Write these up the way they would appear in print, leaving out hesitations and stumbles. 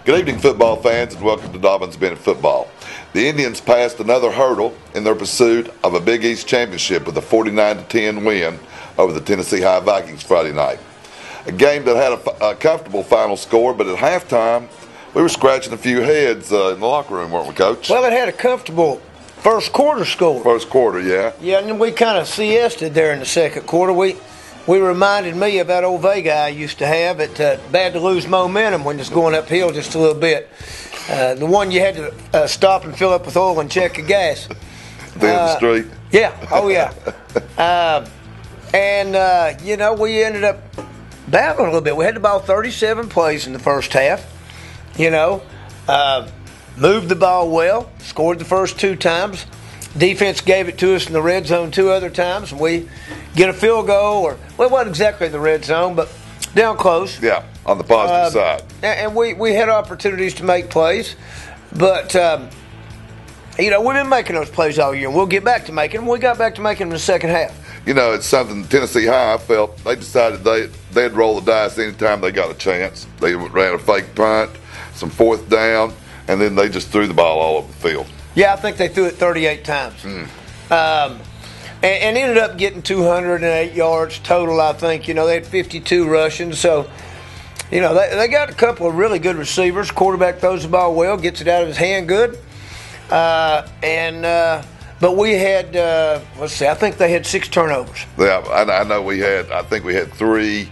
Good evening, football fans, and welcome to Dobbins Bennett Football. The Indians passed another hurdle in their pursuit of a Big East championship with a 49-10 win over the Tennessee High Vikings Friday night. A game that had a comfortable final score, but at halftime, we were scratching a few heads in the locker room, weren't we, Coach? Well, it had a comfortable first quarter score. First quarter, yeah. Yeah, and we kind of siested there in the second quarter. We reminded me of that old Vega I used to have. It's bad to lose momentum when it's going uphill just a little bit. The one you had to stop and fill up with oil and check your gas. At the end of the street? Yeah, oh yeah. We ended up battling a little bit. We had the ball 37 plays in the first half. Moved the ball well, scored the first two times. Defense gave it to us in the red zone two other times, and we get a field goal, it wasn't exactly the red zone, but down close. Yeah, on the positive side. And we had opportunities to make plays, but we've been making those plays all year, and we'll get back to making them. We got back to making them in the second half. It's something Tennessee High, I felt, they decided they'd roll the dice anytime they got a chance. They ran a fake punt, some fourth down, and then they just threw the ball all over the field. Yeah, I think they threw it 38 times. And ended up getting 208 yards total, I think. They had 52 rushing. So, they got a couple of really good receivers. Quarterback throws the ball well, gets it out of his hand good. But we had, I think they had 6 turnovers. Yeah, I know I think we had 3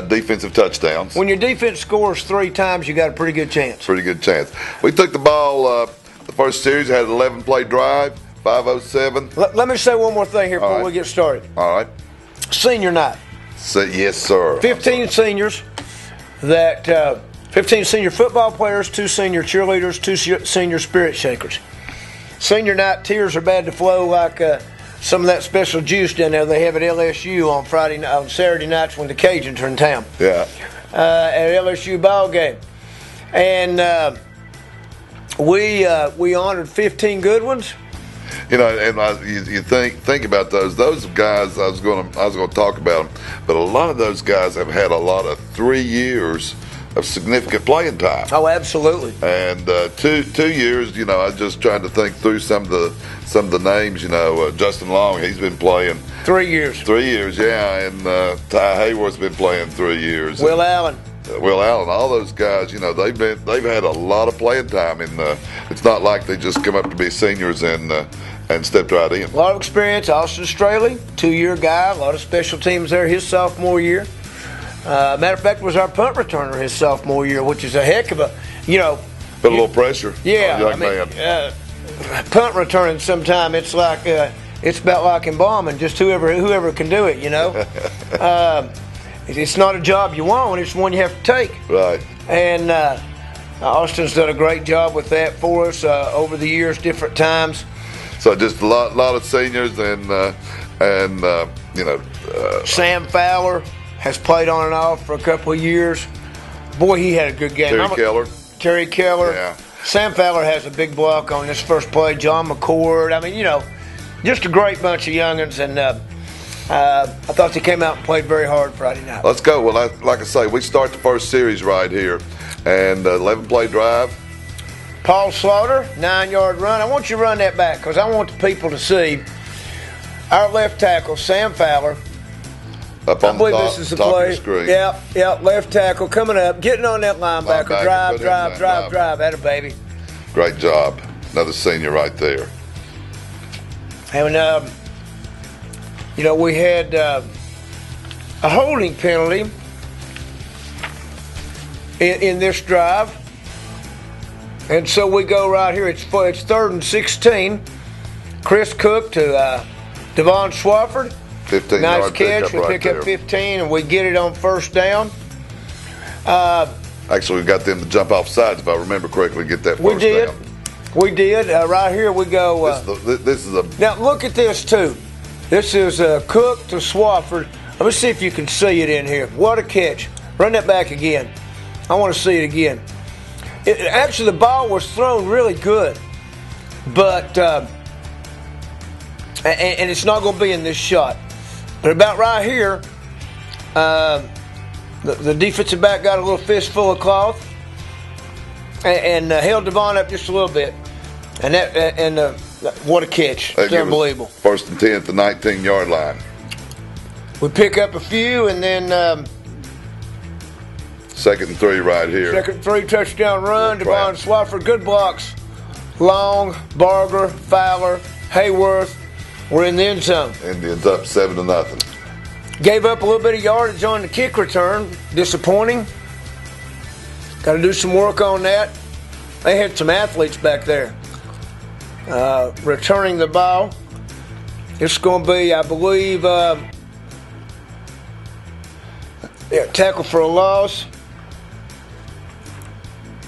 defensive touchdowns. When your defense scores 3 times, you got a pretty good chance. Pretty good chance. We took the ball, the first series, had an 11-play drive, 5:07. Let me say one more thing here before we get started. All right. Senior night. Yes, sir. 15 seniors, 15 senior football players, 2 senior cheerleaders, 2 senior spirit shakers. Senior night, tears are bad to flow like some of that special juice down there they have at LSU on Saturday nights when the Cajuns are in town. Yeah. At LSU ball game. And we honored 15 good ones. You think about those guys. I was going to talk about them, but a lot of those guys have had a lot of 3 years of significant playing time. Oh, absolutely. And 2 years. I was just trying to think through some of the names. Justin Long, he's been playing 3 years. 3 years, yeah. And Ty Hayworth's been playing 3 years. Will Allen, all those guys, they've had a lot of playing time. It's not like they just come up to be seniors and stepped right in. A lot of experience. Austin Straley, 2-year guy. A lot of special teams there his sophomore year. Matter of fact, was our punt returner his sophomore year, which is a heck of a, Put a little pressure. Yeah, on a young man. Punt returning sometime it's like it's about like embalming. Just whoever can do it. It's not a job you want; it's one you have to take. Right. And Austin's done a great job with that for us over the years, different times. So just a lot of seniors and Sam Fowler has played on and off for a couple of years. Boy, he had a good game. Terry Keller. Yeah. Sam Fowler has a big block on this first play. John McCord. Just a great bunch of youngins, and I thought they came out and played very hard Friday night. Let's go. Well, like I say, we start the first series right here, and 11-play drive. Paul Slaughter, 9-yard run. I want you to run that back because I want the people to see our left tackle, Sam Fowler. Up on I believe the top, this is the top play. Of the screen. Yeah, left tackle coming up, getting on that linebacker. Drive. Atta baby. Great job. Another senior right there. And, we had a holding penalty in this drive. And so we go right here. It's 3rd and 16. Chris Cook to Devon Swafford. 15 nice yard catch. We right pick up 15, and we get it on first down. Actually, we got them to jump off sides, if I remember correctly, get that first down. We did. Right here we go. This is a. Now, look at this, too. This is Cook to Swafford. Let me see if you can see it in here. What a catch. Run that back again. I want to see it again. Actually, the ball was thrown really good. But, and it's not going to be in this shot. But about right here, the defensive back got a little fistful of cloth. and held Devon up just a little bit. And what a catch. It's unbelievable. First and 10 at the 19-yard line. We pick up a few, and then second and 3 right here. Second and 3 touchdown run. Devon Swafford, good blocks. Long, Barger, Fowler, Hayworth. We're in the end zone. Indians up 7-0. Gave up a little bit of yardage on the kick return. Disappointing. Got to do some work on that. They had some athletes back there returning the ball. It's going to be, I believe, tackle for a loss.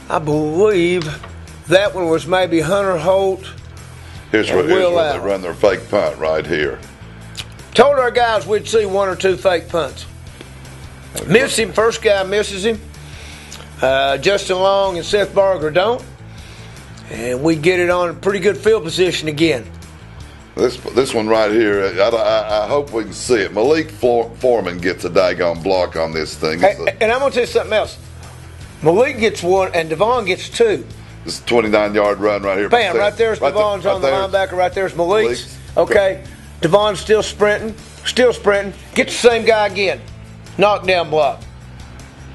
I believe that one was maybe Hunter Holt. Here's where they run their fake punt right here. Told our guys we'd see 1 or 2 fake punts. Missed him. First guy misses him. Justin Long and Seth Barger don't. And we get it on a pretty good field position again. This one right here, I hope we can see it. Malik Foreman gets a daggone block on this thing. Hey, and I'm going to tell you something else. Malik gets 1 and Devon gets 2. This is a 29-yard run right here. Bam, right there's Devon's on the linebacker. Right there's Malik's. Okay, Devon's still sprinting. Get the same guy again. Knockdown block.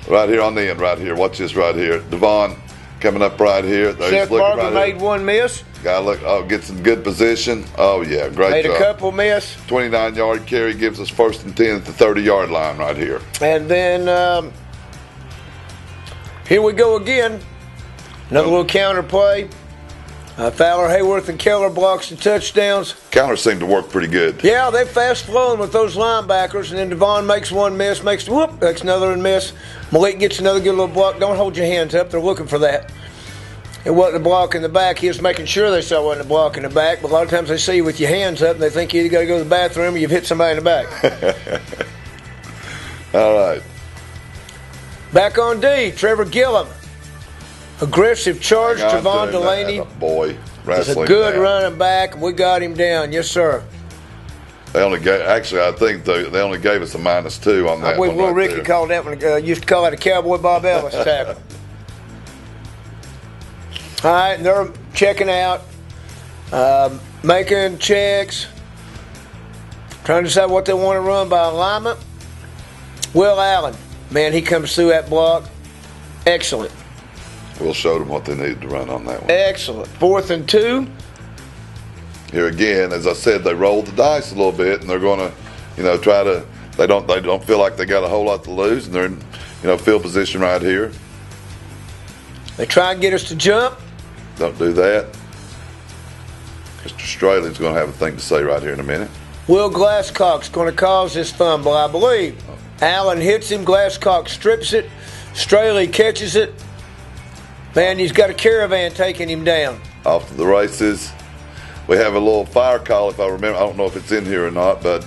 Right here on the end, right here. Watch this right here. Devon coming up right here. Seth Barger made one miss. Guy gets in good position. Oh, yeah, great job. Made a couple miss. 29-yard carry gives us first and 10 at the 30-yard line right here. And then here we go again. Another little counter play. Fowler, Hayworth, and Keller blocks the touchdowns. Counters seem to work pretty good. Yeah, they fast flowing with those linebackers, and then Devon makes one miss, makes another miss. Malik gets another good little block. Don't hold your hands up. They're looking for that. It wasn't a block in the back. He was making sure they saw it wasn't a block in the back, but a lot of times they see you with your hands up, and they think you either got to go to the bathroom or you've hit somebody in the back. All right. Back on D, Trevor Gillum. Aggressive charge, Javon Delaney. Boy, wrestling. It's a good running back. We got him down. Yes, sir. They only gave, actually, I think they only gave us a -2 on that one. Little Ricky called that one. Used to call it a Cowboy Bob Ellis tackle. All right, and they're checking out, making checks, trying to decide what they want to run by alignment. Will Allen, man, he comes through that block. Excellent. We'll show them what they need to run on that one. Excellent. 4th and 2. Here again, as I said, they rolled the dice a little bit, and they're going to, try to. They don't feel like they got a whole lot to lose, and they're in, field position right here. They try and get us to jump. Don't do that. Mr. Straley's going to have a thing to say right here in a minute. Will Glasscock's going to cause this fumble, I believe. Allen hits him. Glasscock strips it. Straley catches it. Man, he's got a caravan taking him down. Off to the races. We have a little fire call, if I remember. I don't know if it's in here or not, but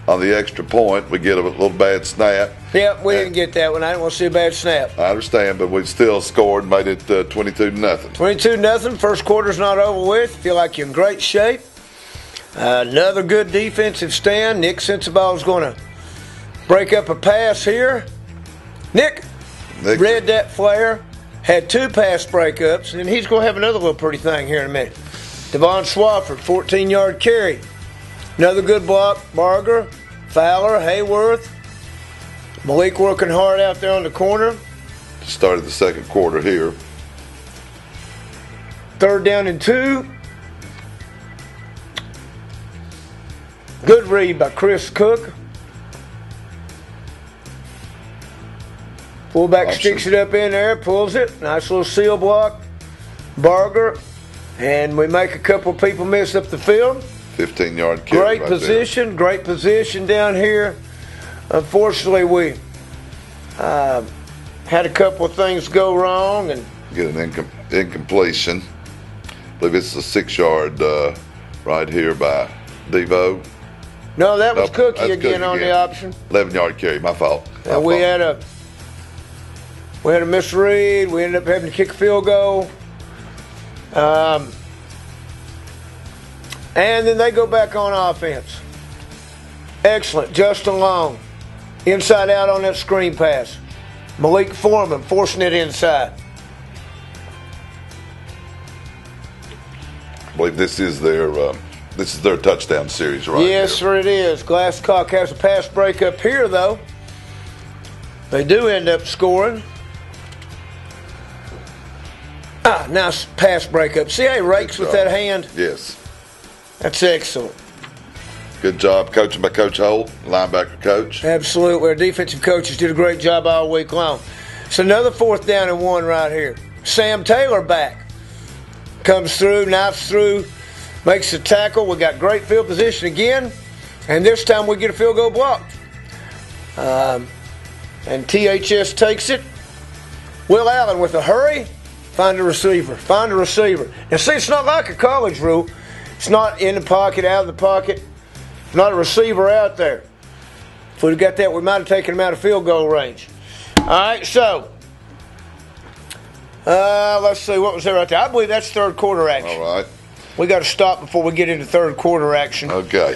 on the extra point, we get a little bad snap. Yep, we didn't get that one. I didn't want to see a bad snap. I understand, but we still scored, made it 22-0. 22-0. First quarter's not over with. Feel like you're in great shape. Another good defensive stand. Nick Sensabaugh's going to break up a pass here. Nick read that flare. Had 2 pass breakups, and he's going to have another little pretty thing here in a minute. Devon Swafford, 14-yard carry. Another good block. Barger, Fowler, Hayworth. Malik working hard out there on the corner. Started the second quarter here. 3rd down and 2. Good read by Chris Cook. Fullback sticks it up in there, pulls it. Nice little seal block. Barger. And we make a couple people miss up the field. 15-yard carry. Great position down here. Unfortunately, we had a couple of things go wrong. And get an incompletion. I believe it's a 6-yard right here by Devo. No, that was Cookie again on the option. 11-yard carry, my fault. And we had a misread. We ended up having to kick a field goal. And then they go back on offense. Excellent. Justin Long. Inside out on that screen pass. Malik Foreman forcing it inside. believe this is their touchdown series, right? Yes, sir, it is. Glasscock has a pass breakup here, though. They do end up scoring. Nice pass breakup. See how he rakes with that hand? Yes. That's excellent. Good job coaching by Coach Holt, linebacker coach. Absolutely. Our defensive coaches did a great job all week long. It's another 4th down and 1 right here. Sam Taylor back. Comes through, knifes through, makes the tackle. We got great field position again. And this time we get a field goal blocked. And THS takes it. Will Allen with a hurry. Find a receiver. Find a receiver. Now see, it's not like a college rule. It's not in the pocket, out of the pocket. Not a receiver out there. If we'd have got that, we might have taken him out of field goal range. All right, so let's see, what was there right there? I believe that's third quarter action. All right. We got to stop before we get into third quarter action. Okay.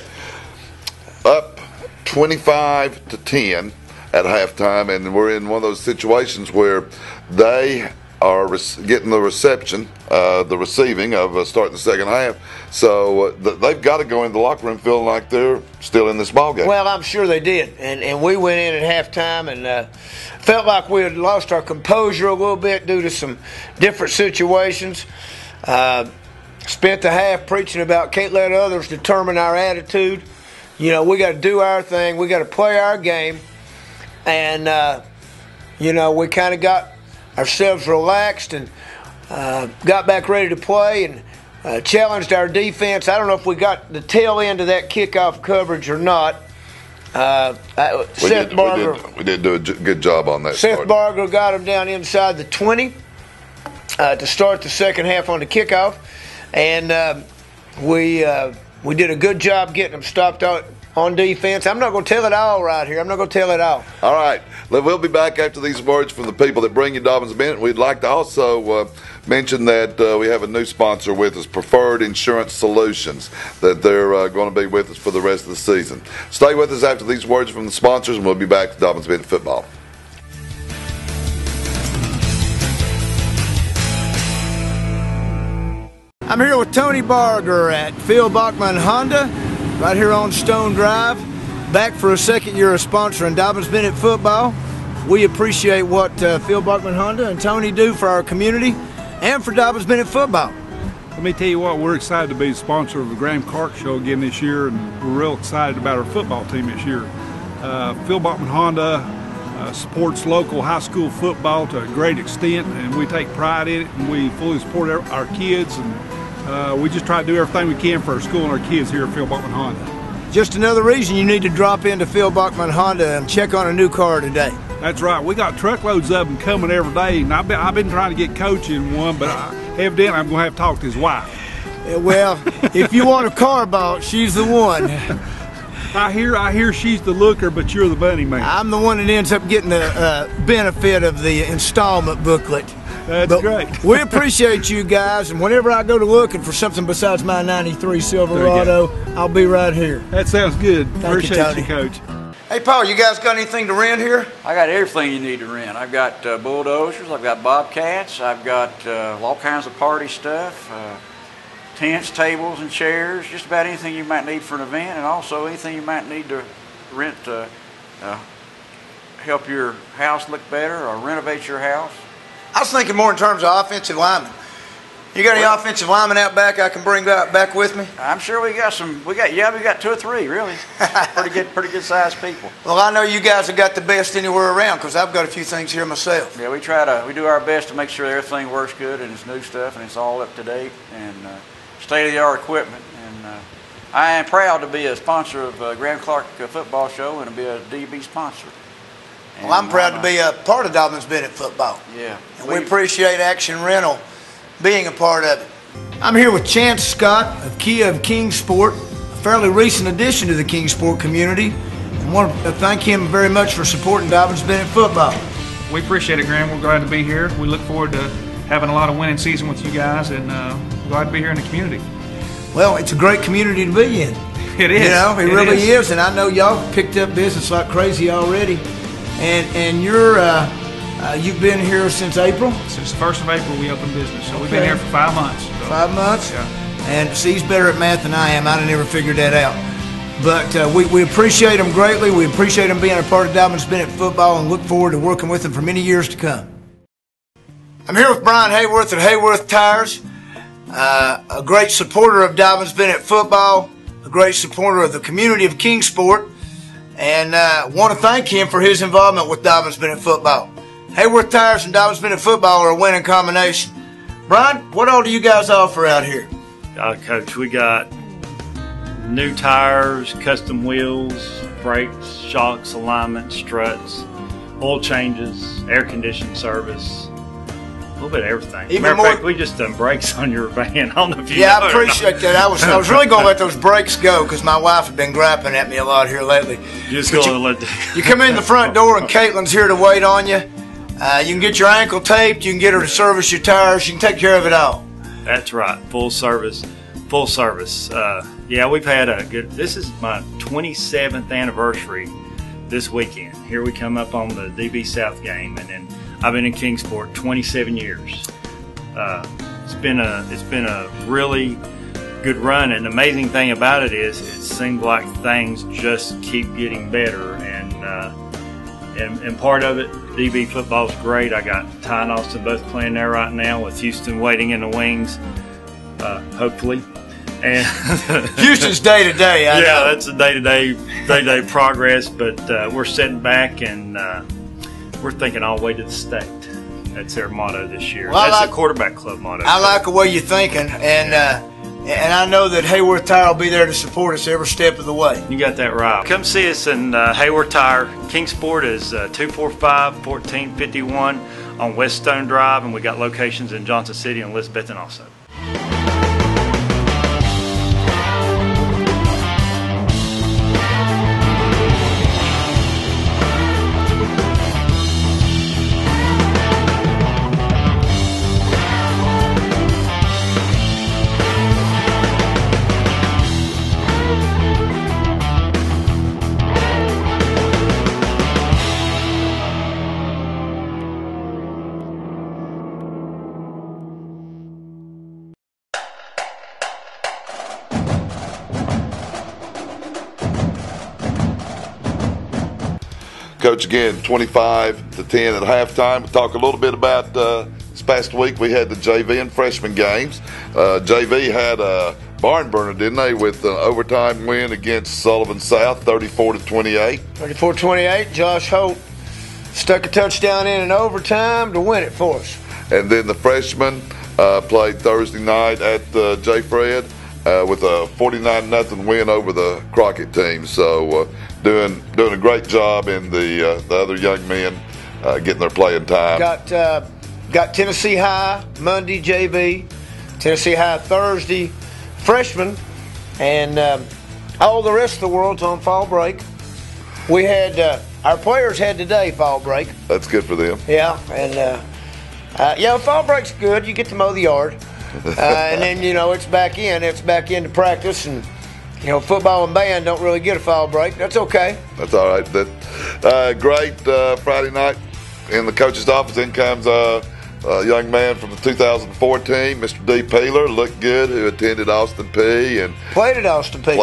Up 25-10 at halftime, and we're in one of those situations where they are getting the receiving of starting the second half. So they've got to go in the locker room feeling like they're still in this ball game. Well, I'm sure they did. And we went in at halftime and felt like we had lost our composure a little bit due to some different situations. Spent the half preaching about can't let others determine our attitude. You know, we got to do our thing. We got to play our game. And, we kind of got ourselves relaxed and got back ready to play and challenged our defense. I don't know if we got the tail end of that kickoff coverage or not. We did do a good job on that. Seth Barger got him down inside the 20 to start the second half on the kickoff. And we did a good job getting them stopped out on defense. I'm not going to tell it all right here. I'm not going to tell it all. All right. We'll be back after these words from the people that bring you Dobbins Bennett. We'd like to also mention that we have a new sponsor with us, Preferred Insurance Solutions, that they're going to be with us for the rest of the season. Stay with us after these words from the sponsors, and we'll be back to Dobbins Bennett Football. I'm here with Tony Barger at Phil Bachman Honda, right here on Stone Drive, back for a second year of sponsoring Dobbins Bennett Football. We appreciate what Phil Bachman Honda and Tony do for our community and for Dobbins Bennett Football. Let me tell you what, we're excited to be the sponsor of the Graham Clark Show again this year, and we're real excited about our football team this year. Phil Bachman Honda supports local high school football to a great extent, and we take pride in it, and we fully support our kids, and we just try to do everything we can for our school and our kids here at Phil Bachman Honda. Just another reason you need to drop into Phil Bachman Honda and check on a new car today. That's right. We got truckloads of them coming every day, and I've been trying to get Coach in one, but evidently I'm going to have to talk to his wife. Well, if you want a car bought, she's the one. I hear she's the looker, but you're the money man. I'm the one that ends up getting the benefit of the installment booklet. That's great. We appreciate you guys, and whenever I go to looking for something besides my '93 Silverado, I'll be right here. That sounds good. Appreciate you, Coach. Hey, Paul, you guys got anything to rent here? I got everything you need to rent. I've got bulldozers, I've got bobcats, I've got all kinds of party stuff, tents, tables, and chairs, just about anything you might need for an event, and also anything you might need to rent to help your house look better or renovate your house. I was thinking more in terms of offensive linemen. You got any offensive linemen out back I can bring back with me? I'm sure we got some. We got 2 or 3 really. pretty good sized people. Well, I know you guys have got the best anywhere around because I've got a few things here myself. Yeah, we do our best to make sure everything works good and it's new stuff and it's all up to date and state of the art equipment. And I am proud to be a sponsor of Graham Clark Football Show and to be a DB sponsor. Well, I'm proud to be a part of Dobbins Bennett Football. Yeah. And we appreciate Action Rental being a part of it. I'm here with Chance Scott of Kia of Kingsport, a fairly recent addition to the Kingsport community. I want to thank him very much for supporting Dobbins Bennett Football. We appreciate it, Graham. We're glad to be here. We look forward to having a lot of winning season with you guys, and glad to be here in the community. Well, it's a great community to be in. It is. You know, it really is, and I know y'all picked up business like crazy already. And you've been here since April? Since the 1st of April we opened business, so we've been here for 5 months. So, 5 months? Yeah. And see, he's better at math than I am. I'd have never figured that out. But we appreciate him greatly. We appreciate him being a part of Dobyns Bennett football and look forward to working with him for many years to come. I'm here with Brian Hayworth at Hayworth Tires, a great supporter of Dobyns Bennett football, a great supporter of the community of Kingsport, and want to thank him for his involvement with Dobyns Bennett football. Hayworth Tires and Dobyns Bennett football are a winning combination. Brian, what all do you guys offer out here? Coach, we got new tires, custom wheels, brakes, shocks, alignment, struts, oil changes, air conditioning service, a little bit of everything. Matter of fact, we just done brakes on your van. I don't know if you know. I appreciate that. I was really going to let those brakes go because my wife had been griping at me a lot here lately. You come in the front door and Caitlin's here to wait on you. You can get your ankle taped. You can get her to service your tires. You can take care of it all. That's right. Full service. Yeah, we've had a good, this is my 27th anniversary this weekend. Here we come up on the DB South game, and then I've been in Kingsport 27 years. It's been a really good run, and the amazing thing about it is it seems like things just keep getting better, and part of it, DB football's great. I got Ty and Austin both playing there right now with Houston waiting in the wings, hopefully. And Houston's day to day. Yeah, that's a day-to-day progress. But we're sitting back and we're thinking all the way to the state. That's their motto this year. Well, that's the quarterback club motto. I like the way you're thinking, and I know that Hayworth Tire will be there to support us every step of the way. You got that right. Come see us in Hayworth Tire. Kingsport is 245-1451 on West Stone Drive, and we got locations in Johnson City and Elizabethton also. Coach, again, 25-10 at halftime. We'll talk a little bit about this past week. We had the JV and freshman games. JV had a barn burner, didn't they, with an overtime win against Sullivan South, 34-28. 34-28. Josh Holt stuck a touchdown in overtime to win it for us. And then the freshmen played Thursday night at J. Fred with a 49-0 win over the Crockett team. So doing a great job in the other young men getting their playing time. Got Tennessee High Monday JV, Tennessee High Thursday freshmen, and all the rest of the world's on fall break. We had our players had today fall break. That's good for them. Yeah, and fall break's good. You get to mow the yard. And then, it's back into practice, and, football and band don't really get a fall break. That's okay. That's all right. Great Friday night in the coach's office. In comes a young man from the 2004 team, Mr. D. Peeler, looked good, who attended Austin Peay and played at Austin Peay.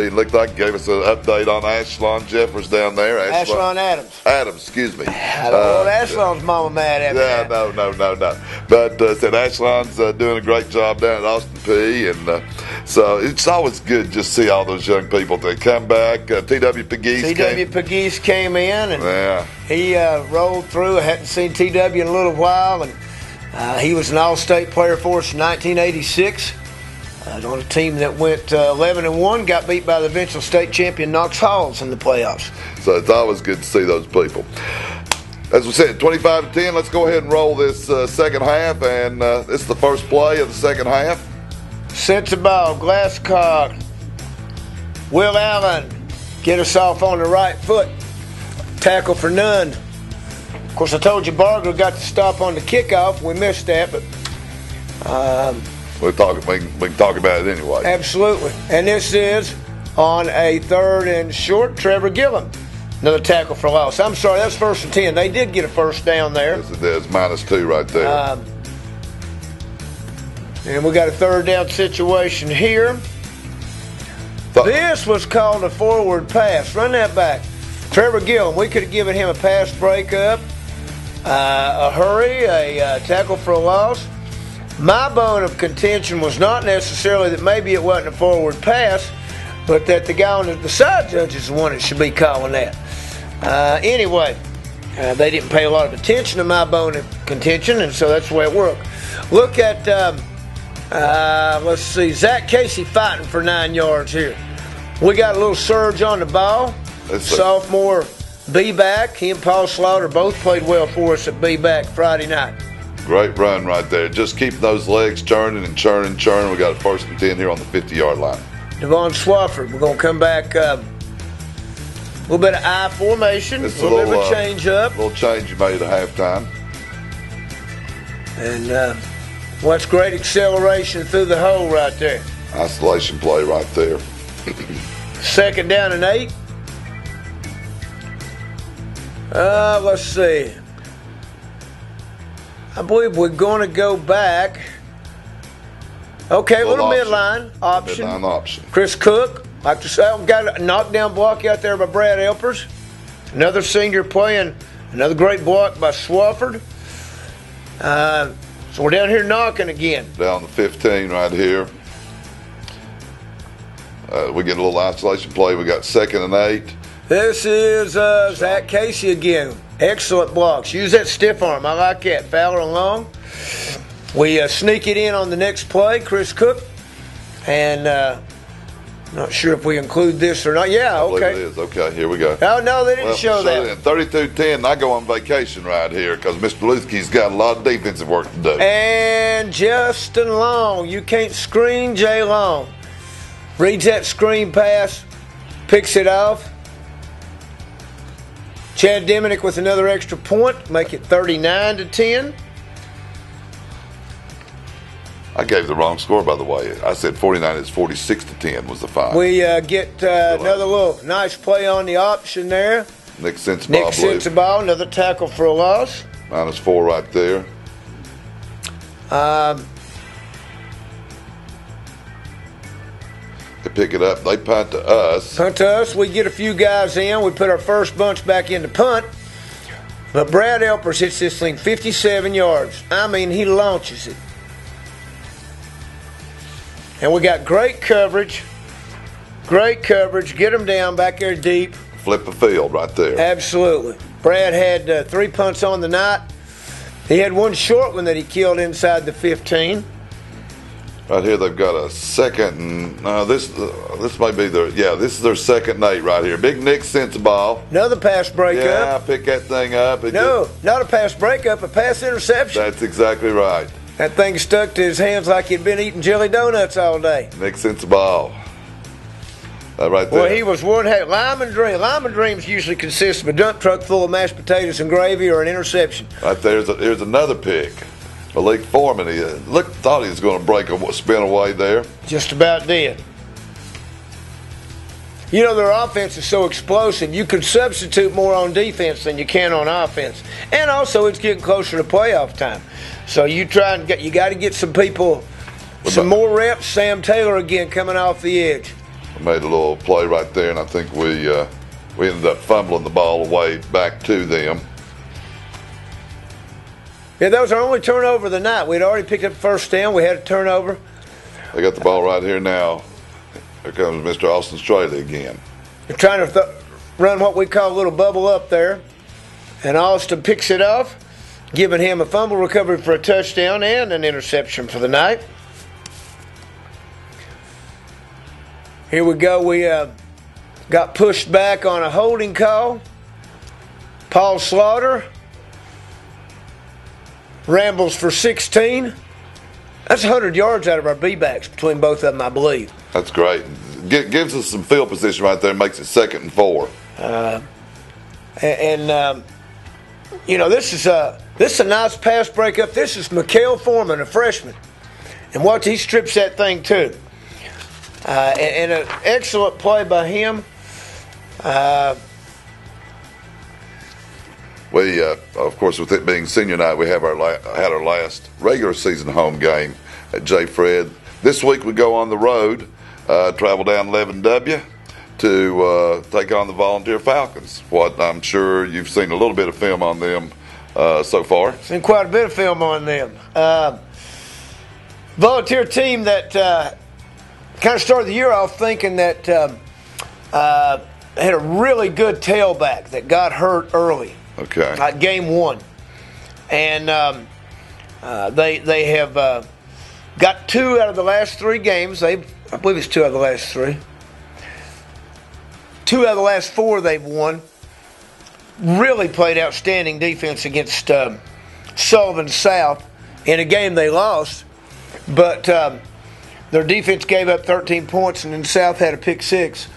And looked like gave us an update on Ashlon Jeffers down there. Ashlon Adams. Excuse me. Ashlon's mama mad at me. Yeah, no. But said Ashlon's doing a great job down at Austin Peay, and so it's always good just to see all those young people that come back. T.W. Pegues came in, and he rolled through. I hadn't seen T.W. in a little while, and he was an all-state player for us in 1986 on a team that went 11-1, got beat by the eventual state champion Knox Halls in the playoffs. So it's always good to see those people. As we said, 25-10. Let's go ahead and roll this second half, and this is the first play of the second half. Sets the ball, Glasscock, Will Allen, get us off on the right foot. Tackle for none. Of course, I told you Barger got to stop on the kickoff. We missed that, but we can talk about it anyway. Absolutely. And this is on a 3rd and short. Trevor Gillum, another tackle for loss. I'm sorry, that's 1st and 10. They did get a first down there. Yes, it is. -2 right there. And we got a third down situation here. This was called a forward pass. Run that back. Trevor Gilliam, we could have given him a pass breakup, a hurry, a tackle for a loss. My bone of contention was not necessarily that maybe it wasn't a forward pass, but that the guy on the side judge is the one that should be calling that. Anyway, they didn't pay a lot of attention to my bone of contention, and so that's the way it worked. Look at, let's see, Zach Casey fighting for 9 yards here. We got a little surge on the ball. Sophomore B-back. He and Paul Slaughter both played well for us at B-back Friday night. Great run right there. Just keep those legs churning and churning. We got a 1st and 10 here on the 50-yard line. Devon Swafford. We're going to come back a little bit of I formation. A little bit of a change up. A little change you made at halftime. And what's great acceleration through the hole right there. Isolation play right there. 2nd down and 8. Let's see. I believe we're going to go back. Okay, little midline option. Midline option. Chris Cook, like to say, got a knockdown block out there by Brad Elpers. Another senior playing another great block by Swafford. So we're down here knocking again. Down to 15 right here. We get a little isolation play. We got 2nd and 8. This is Zach Casey again. Excellent blocks. Use that stiff arm. I like that. Fowler and Long. We sneak it in on the next play. Chris Cook. And not sure if we include this or not. Yeah, okay. I believe it is. Okay, here we go. Oh, no, they didn't show that. 32-10. I go on vacation right here because Mr. Lutke's got a lot of defensive work to do. And Justin Long. You can't screen Jay Long. Reads that screen pass. Picks it off. Chad Diminick with another extra point. Make it 39-10. I gave the wrong score, by the way. I said 49. It's 46-10 was the final. We get another little nice play on the option there. Nick Sensabaugh. Nick Sensabaugh, another tackle for a loss. -4 right there. They pick it up. They punt to us. Punt to us. We get a few guys in. We put our first bunch back into punt. But Brad Elpers hits this thing 57 yards. I mean, he launches it. And we got great coverage. Great coverage. Get them down back there deep. Flip the field right there. Absolutely. Brad had 3 punts on the night. He had one short one that he killed inside the 15. Right here, they've got a 2nd and this may be this is their 2nd and 8 right here. Big Nick Sensabaugh. Another pass breakup. Yeah, pick that thing up. Not a pass breakup, a pass interception. That's exactly right. That thing stuck to his hands like he'd been eating jelly donuts all day. Nick Sensabaugh. Right there. Well, he was one heck. Lyman Dream. Lyman Dreams usually consists of a dump truck full of mashed potatoes and gravy or an interception. Right there. Here's another pick. Malik Foreman, he thought he was going to break a spin away there. Just about did. You know, their offense is so explosive, you can substitute more on defense than you can on offense. And also, it's getting closer to playoff time. So you got to get some people, some more reps. Sam Taylor again coming off the edge. I made a little play right there, and I think we ended up fumbling the ball away back to them. Yeah, that was our only turnover of the night. We'd already picked up first down. We had a turnover. They got the ball right here now. Here comes Mr. Austin Straley again. They're trying to run what we call a little bubble up there. And Austin picks it off, giving him a fumble recovery for a touchdown and an interception for the night. Here we go. We got pushed back on a holding call. Paul Slaughter rambles for 16. That's 100 yards out of our B-backs between both of them, I believe. That's great. Gives us some field position right there. Makes it 2nd and 4. You know, this is a nice pass breakup. This is Mikael Foreman, a freshman, and watch, he strips that thing too. And an excellent play by him. We, of course, with it being senior night, we have had our last regular season home game at J. Fred. This week we go on the road, travel down 11W to take on the Volunteer Falcons. What I'm sure you've seen a little bit of film on them so far. Seen quite a bit of film on them. Volunteer team that kind of started the year off thinking that had a really good tailback that got hurt early. Okay. Game one. And they have got 2 out of the last 3 games. I believe it's 2 out of the last 3. 2 out of the last 4 they've won. Really played outstanding defense against Sullivan South in a game they lost. But their defense gave up 13 points, and then South had a pick 6.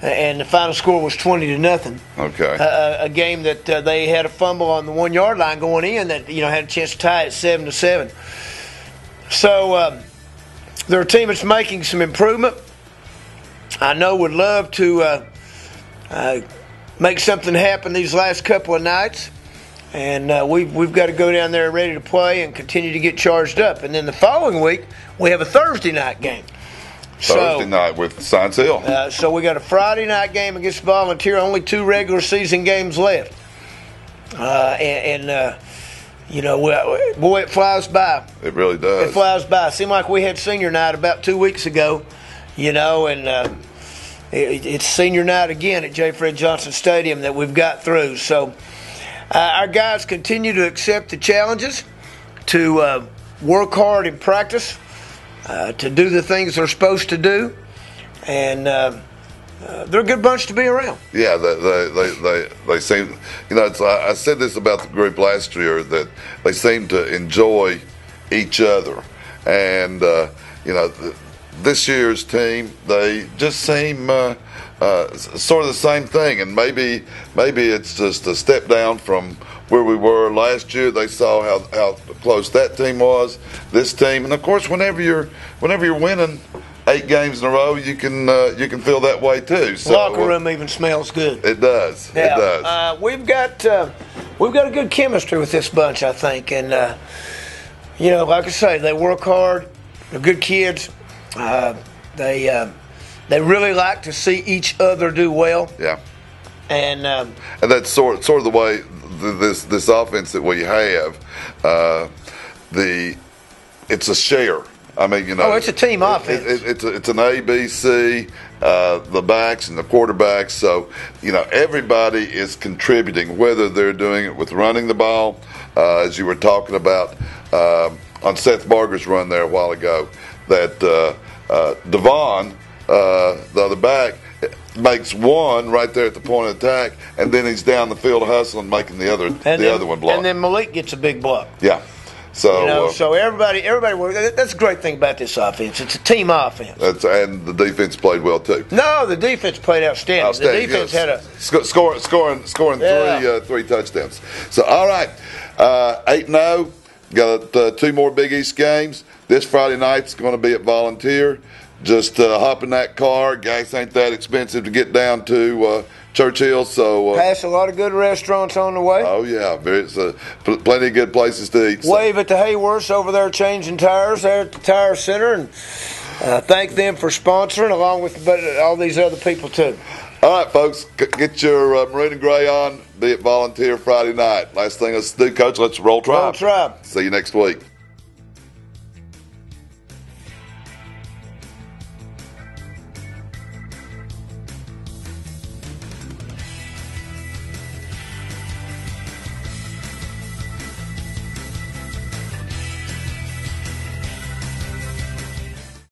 And the final score was 20-0. Okay. A game that they had a fumble on the 1-yard line going in that had a chance to tie it 7-7. So they're a team that's making some improvement. I know would love to make something happen these last couple of nights, and we've got to go down there ready to play and continue to get charged up. And then the following week we have a Thursday night game. Thursday night with Science Hill. So we got a Friday night game against Volunteer. Only 2 regular season games left, boy, it flies by. It really does. It flies by. It seemed like we had senior night about 2 weeks ago, and it's senior night again at J. Fred Johnson Stadium that we've got through. So our guys continue to accept the challenges, to work hard in practice, to do the things they're supposed to do, and they're a good bunch to be around. Yeah, they seem. I said this about the group last year, that they seem to enjoy each other, and this year's team, they just seem sort of the same thing, and maybe it's just a step down from where we were last year. They saw how close that team was, this team, and of course, whenever you're winning 8 games in a row, you can feel that way too. So, locker room even smells good. It does. Yeah. It does. We've got a good chemistry with this bunch, I think, and like I say, they work hard. They're good kids. They really like to see each other do well. Yeah. And that's sort of the way this offense that we have. It's a share. I mean, it's a team offense. It's an A, B, C, the backs and the quarterbacks. So, everybody is contributing, whether they're doing it with running the ball, as you were talking about on Seth Barger's run there a while ago, that Devon, the other back, makes one right there at the point of attack, and then he's down the field hustling, making the other one block. And then Malik gets a big block. Yeah. So so everybody. That's the great thing about this offense. It's a team offense. And the defense played well too. No, the defense played outstanding. The defense had a scoring 3 touchdowns. So all right, 8-0. Got 2 more Big East games. This Friday night's going to be at Volunteer. Just hop in that car. Gas ain't that expensive to get down to Churchill. So pass a lot of good restaurants on the way. Oh yeah, plenty of good places to eat. Wave at the Hayworths over there changing tires there at the Tire Center, and thank them for sponsoring, along with all these other people too. All right, folks, get your maroon and gray on. Be at Volunteer Friday night. Last thing let's do, Coach. Let's roll Tribe. Roll Tribe. See you next week.